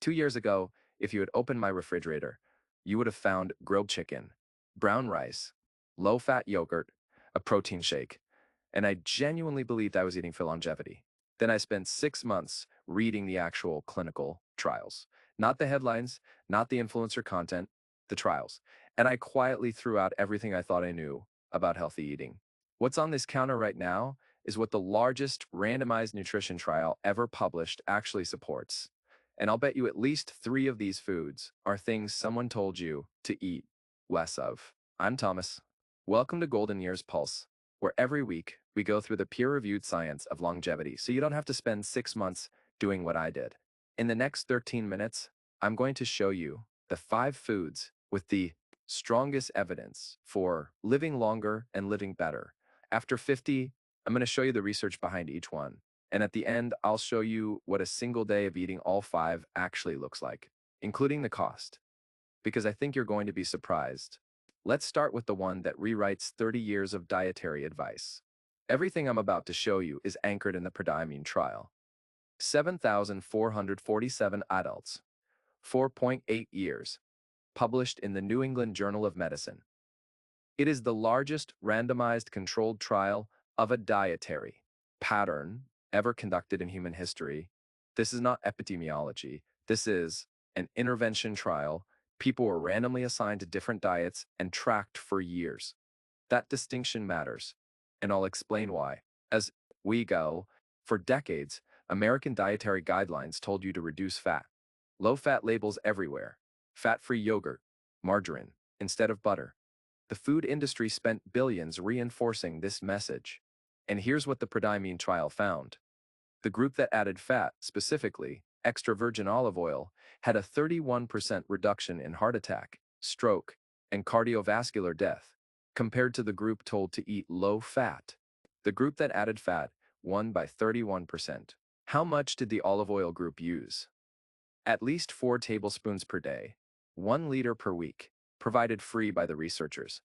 2 years ago, if you had opened my refrigerator, you would have found grilled chicken, brown rice, low-fat yogurt, a protein shake, and I genuinely believed I was eating for longevity. Then I spent 6 months reading the actual clinical trials. Not the headlines, not the influencer content, the trials. And I quietly threw out everything I thought I knew about healthy eating. What's on this counter right now is what the largest randomized nutrition trial ever published actually supports. And I'll bet you at least 3 of these foods are things someone told you to eat less of. I'm Thomas. Welcome to Golden Years Pulse, where every week we go through the peer-reviewed science of longevity so you don't have to spend 6 months doing what I did. In the next 13 minutes, I'm going to show you the 5 foods with the strongest evidence for living longer and living better. After 50, I'm going to show you the research behind each one. And at the end, I'll show you what a single day of eating all 5 actually looks like, including the cost, because I think you're going to be surprised. Let's start with the one that rewrites 30 years of dietary advice. Everything I'm about to show you is anchored in the PREDIMED trial. 7,447 adults, 4.8 years, published in the New England Journal of Medicine. It is the largest randomized controlled trial of a dietary pattern ever conducted in human history. This is not epidemiology. This is an intervention trial. People were randomly assigned to different diets and tracked for years. That distinction matters, and I'll explain why. As we go, for decades, American dietary guidelines told you to reduce fat. Low-fat labels everywhere. Fat-free yogurt, margarine, instead of butter. The food industry spent billions reinforcing this message. And here's what the PREDIMED trial found. The group that added fat, specifically extra virgin olive oil, had a 31% reduction in heart attack, stroke, and cardiovascular death, compared to the group told to eat low fat. The group that added fat won by 31%. How much did the olive oil group use? At least 4 tablespoons per day, 1 liter per week, provided free by the researchers.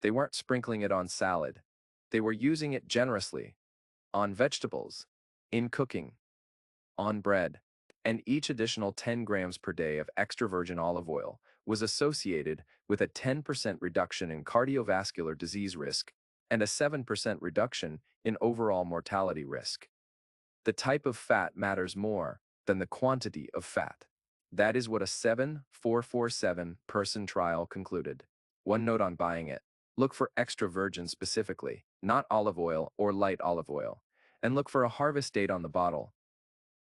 They weren't sprinkling it on salad. They were using it generously, on vegetables, in cooking, on bread, and each additional 10 grams per day of extra virgin olive oil was associated with a 10% reduction in cardiovascular disease risk and a 7% reduction in overall mortality risk. The type of fat matters more than the quantity of fat. That is what a 7,447-person trial concluded. One note on buying it. Look for extra virgin specifically, not olive oil or light olive oil, and look for a harvest date on the bottle.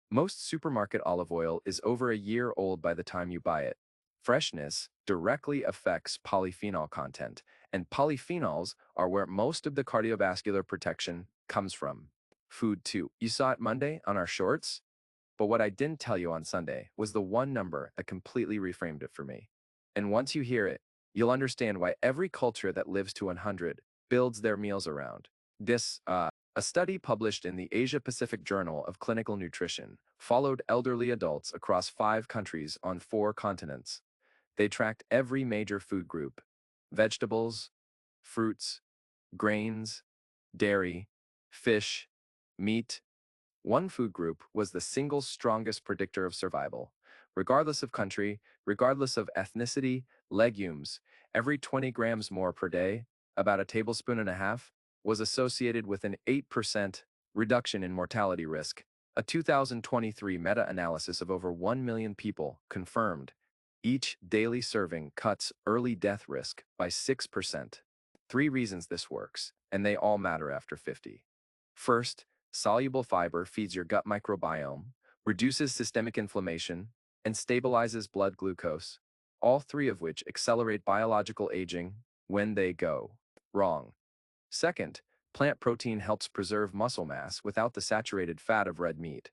Most supermarket olive oil is over a year old by the time you buy it. Freshness directly affects polyphenol content, and polyphenols are where most of the cardiovascular protection comes from. Food too. You saw it Monday on our shorts? But what I didn't tell you on Sunday was the one number that completely reframed it for me. And once you hear it, you'll understand why every culture that lives to 100 builds their meals around this. A study published in the Asia-Pacific Journal of Clinical Nutrition followed elderly adults across 5 countries on 4 continents. They tracked every major food group: vegetables, fruits, grains, dairy, fish, meat. One food group was the single strongest predictor of survival. Regardless of country, regardless of ethnicity, legumes, every 20 grams more per day, about a tablespoon and a half, was associated with an 8% reduction in mortality risk. A 2023 meta-analysis of over 1 million people confirmed each daily serving cuts early death risk by 6%. 3 reasons this works, and they all matter after 50. First, soluble fiber feeds your gut microbiome, reduces systemic inflammation, and stabilizes blood glucose, all 3 of which accelerate biological aging when they go wrong. Second, plant protein helps preserve muscle mass without the saturated fat of red meat.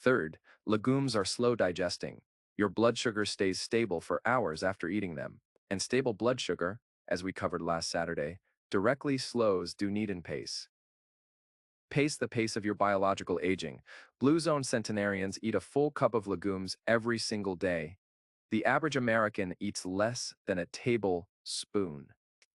Third, legumes are slow digesting. Your blood sugar stays stable for hours after eating them, and stable blood sugar, as we covered last Saturday, directly slows Dunedin pace. Pace the pace of your biological aging. Blue zone centenarians eat a full cup of legumes every single day. The average American eats less than a tablespoon.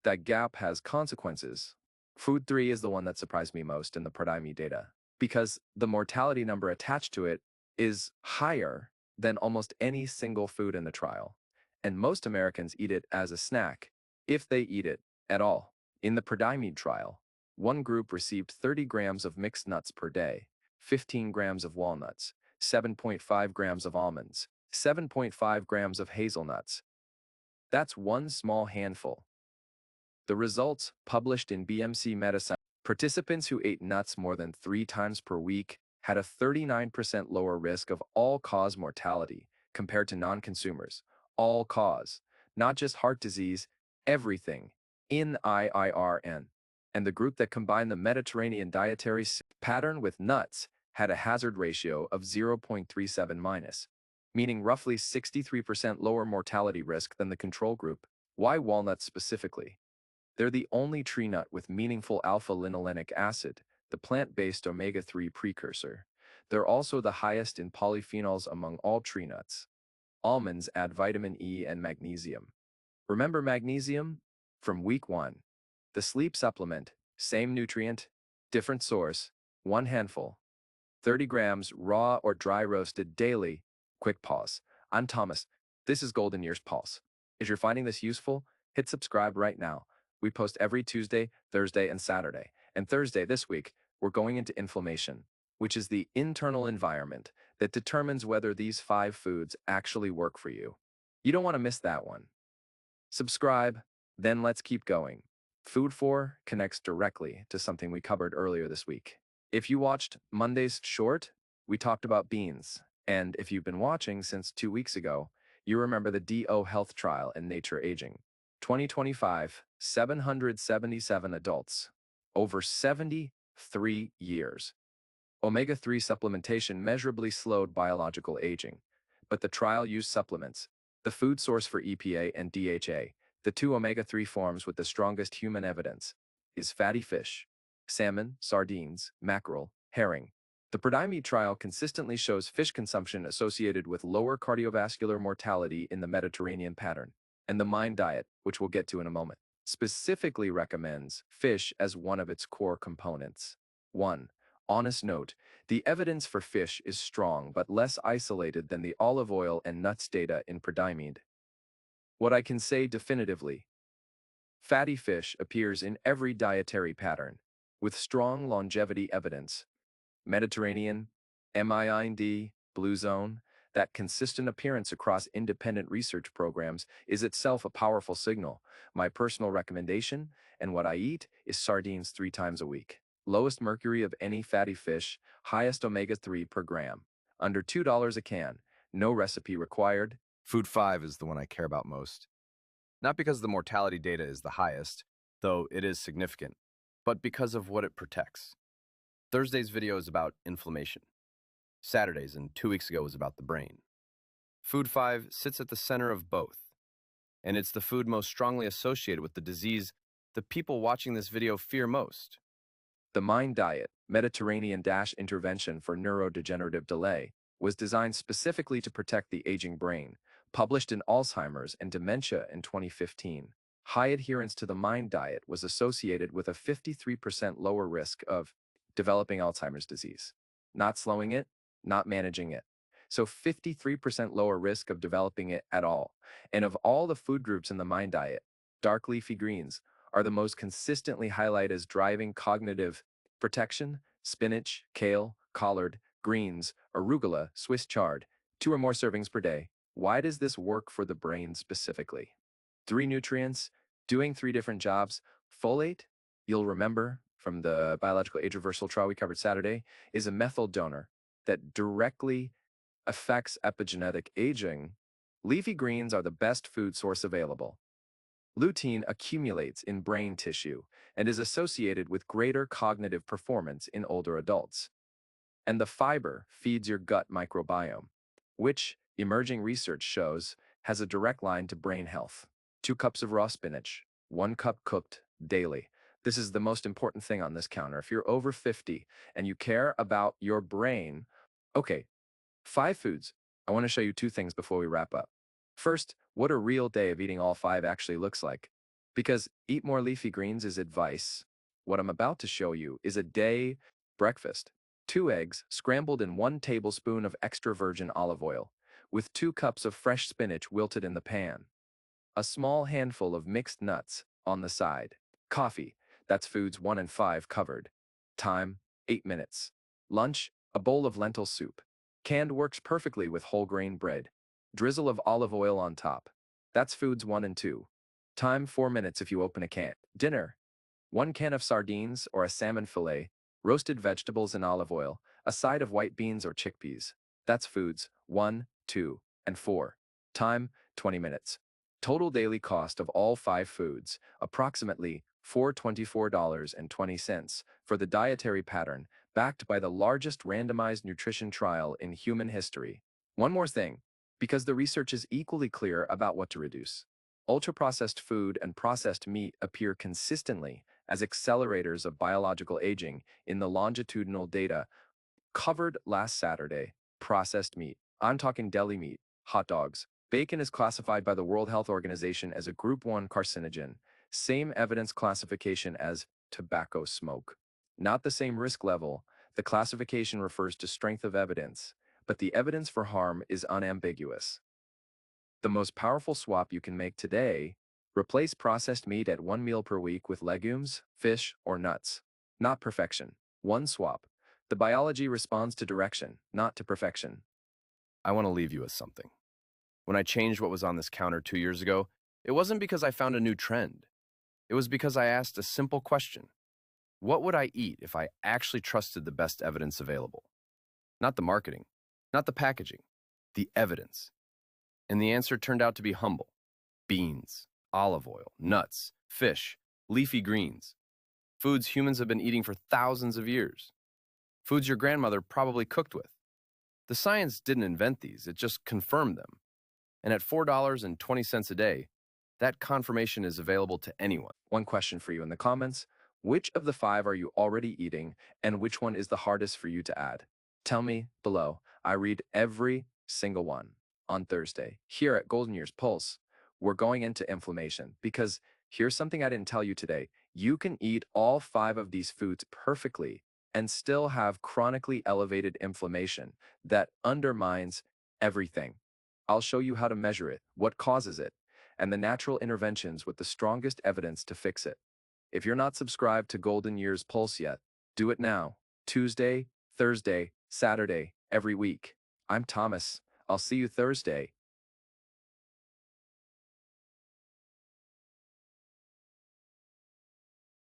That gap has consequences. Food 3 is the one that surprised me most in the PREDIMED data, because the mortality number attached to it is higher than almost any single food in the trial, and most Americans eat it as a snack, if they eat it at all. In the PREDIMED trial, one group received 30 grams of mixed nuts per day, 15 grams of walnuts, 7.5 grams of almonds, 7.5 grams of hazelnuts. That's one small handful. The results, published in BMC Medicine, participants who ate nuts more than 3 times per week had a 39% lower risk of all-cause mortality compared to non-consumers. All-cause, not just heart disease, everything, in IIRN. And the group that combined the Mediterranean dietary pattern with nuts had a hazard ratio of 0.37 minus, meaning roughly 63% lower mortality risk than the control group. Why walnuts specifically? They're the only tree nut with meaningful alpha-linolenic acid, the plant-based omega-3 precursor. They're also the highest in polyphenols among all tree nuts. Almonds add vitamin E and magnesium. Remember magnesium? From week 1. The sleep supplement, same nutrient, different source, one handful. 30 grams raw or dry roasted daily. Quick pause. I'm Thomas. This is Golden Years Pulse. If you're finding this useful, hit subscribe right now. We post every Tuesday, Thursday, and Saturday. And Thursday this week, we're going into inflammation, which is the internal environment that determines whether these 5 foods actually work for you. You don't want to miss that one. Subscribe, then let's keep going. Food 4 connects directly to something we covered earlier this week. If you watched Monday's short, we talked about beans. And if you've been watching since 2 weeks ago, you remember the DO health trial in Nature Aging. 2025, 777 adults, over 73 years. Omega-3 supplementation measurably slowed biological aging, but the trial used supplements, the food source for EPA and DHA, the 2 omega-3 forms with the strongest human evidence, is fatty fish, salmon, sardines, mackerel, herring. The PREDIMED trial consistently shows fish consumption associated with lower cardiovascular mortality in the Mediterranean pattern, and the MIND diet, which we'll get to in a moment, specifically recommends fish as one of its core components. 1. Honest note, the evidence for fish is strong but less isolated than the olive oil and nuts data in PREDIMED. What I can say definitively: fatty fish appears in every dietary pattern, with strong longevity evidence. Mediterranean, MIND, Blue Zone, that consistent appearance across independent research programs is itself a powerful signal. My personal recommendation, and what I eat, is sardines 3 times a week. Lowest mercury of any fatty fish, highest omega-3 per gram. Under $2 a can, no recipe required. Food 5 is the one I care about most. Not because the mortality data is the highest, though it is significant, but because of what it protects. Thursday's video is about inflammation. Saturday's and 2 weeks ago was about the brain. Food 5 sits at the center of both, and it's the food most strongly associated with the disease the people watching this video fear most. The MIND diet, Mediterranean-intervention for neurodegenerative delay, was designed specifically to protect the aging brain, published in Alzheimer's and Dementia in 2015. High adherence to the MIND diet was associated with a 53% lower risk of developing Alzheimer's disease. Not slowing it, not managing it. So 53% lower risk of developing it at all. And of all the food groups in the MIND diet, dark leafy greens are the most consistently highlighted as driving cognitive protection. Spinach, kale, collard, greens, arugula, Swiss chard, 2 or more servings per day. Why does this work for the brain specifically? 3 nutrients, doing 3 different jobs. Folate, you'll remember from the biological age reversal trial we covered Saturday, is a methyl donor that directly affects epigenetic aging. Leafy greens are the best food source available. Lutein accumulates in brain tissue and is associated with greater cognitive performance in older adults. And the fiber feeds your gut microbiome, which, emerging research shows, has a direct line to brain health. 2 cups of raw spinach, 1 cup cooked daily. This is the most important thing on this counter. If you're over 50 and you care about your brain, okay, 5 foods. I want to show you 2 things before we wrap up. First, what a real day of eating all 5 actually looks like. Because eat more leafy greens is advice. What I'm about to show you is a day breakfast. 2 eggs scrambled in 1 tablespoon of extra virgin olive oil, with 2 cups of fresh spinach wilted in the pan. A small handful of mixed nuts on the side. Coffee, that's foods 1 and 5 covered. Time, 8 minutes. Lunch, a bowl of lentil soup. Canned works perfectly with whole grain bread. Drizzle of olive oil on top. That's foods 1 and 2. Time, 4 minutes if you open a can. Dinner, 1 can of sardines or a salmon fillet, roasted vegetables in olive oil, a side of white beans or chickpeas. That's foods 1, 2, and 4. Time, 20 minutes. Total daily cost of all 5 foods, approximately $424.20 for the dietary pattern, backed by the largest randomized nutrition trial in human history. One more thing, because the research is equally clear about what to reduce. Ultra-processed food and processed meat appear consistently as accelerators of biological aging in the longitudinal data covered last Saturday. Processed meat. I'm talking deli meat, hot dogs. Bacon is classified by the World Health Organization as a Group 1 carcinogen, same evidence classification as tobacco smoke. Not the same risk level. The classification refers to strength of evidence, but the evidence for harm is unambiguous. The most powerful swap you can make today: replace processed meat at 1 meal per week with legumes, fish, or nuts. Not perfection. One swap. The biology responds to direction, not to perfection. I want to leave you with something. When I changed what was on this counter 2 years ago, it wasn't because I found a new trend. It was because I asked a simple question. What would I eat if I actually trusted the best evidence available? Not the marketing, not the packaging, the evidence. And the answer turned out to be humble. Beans, olive oil, nuts, fish, leafy greens. Foods humans have been eating for thousands of years. Foods your grandmother probably cooked with. The science didn't invent these, it just confirmed them. And at $4.20 a day, that confirmation is available to anyone. One question for you in the comments: which of the 5 are you already eating, and which one is the hardest for you to add? Tell me below. I read every single one. On Thursday, here at Golden Years Pulse, we're going into inflammation, because here's something I didn't tell you today. You can eat all 5 of these foods perfectly and still have chronically elevated inflammation that undermines everything. I'll show you how to measure it, what causes it, and the natural interventions with the strongest evidence to fix it. If you're not subscribed to Golden Years Pulse yet, do it now. Tuesday, Thursday, Saturday, every week. I'm Thomas. I'll see you Thursday.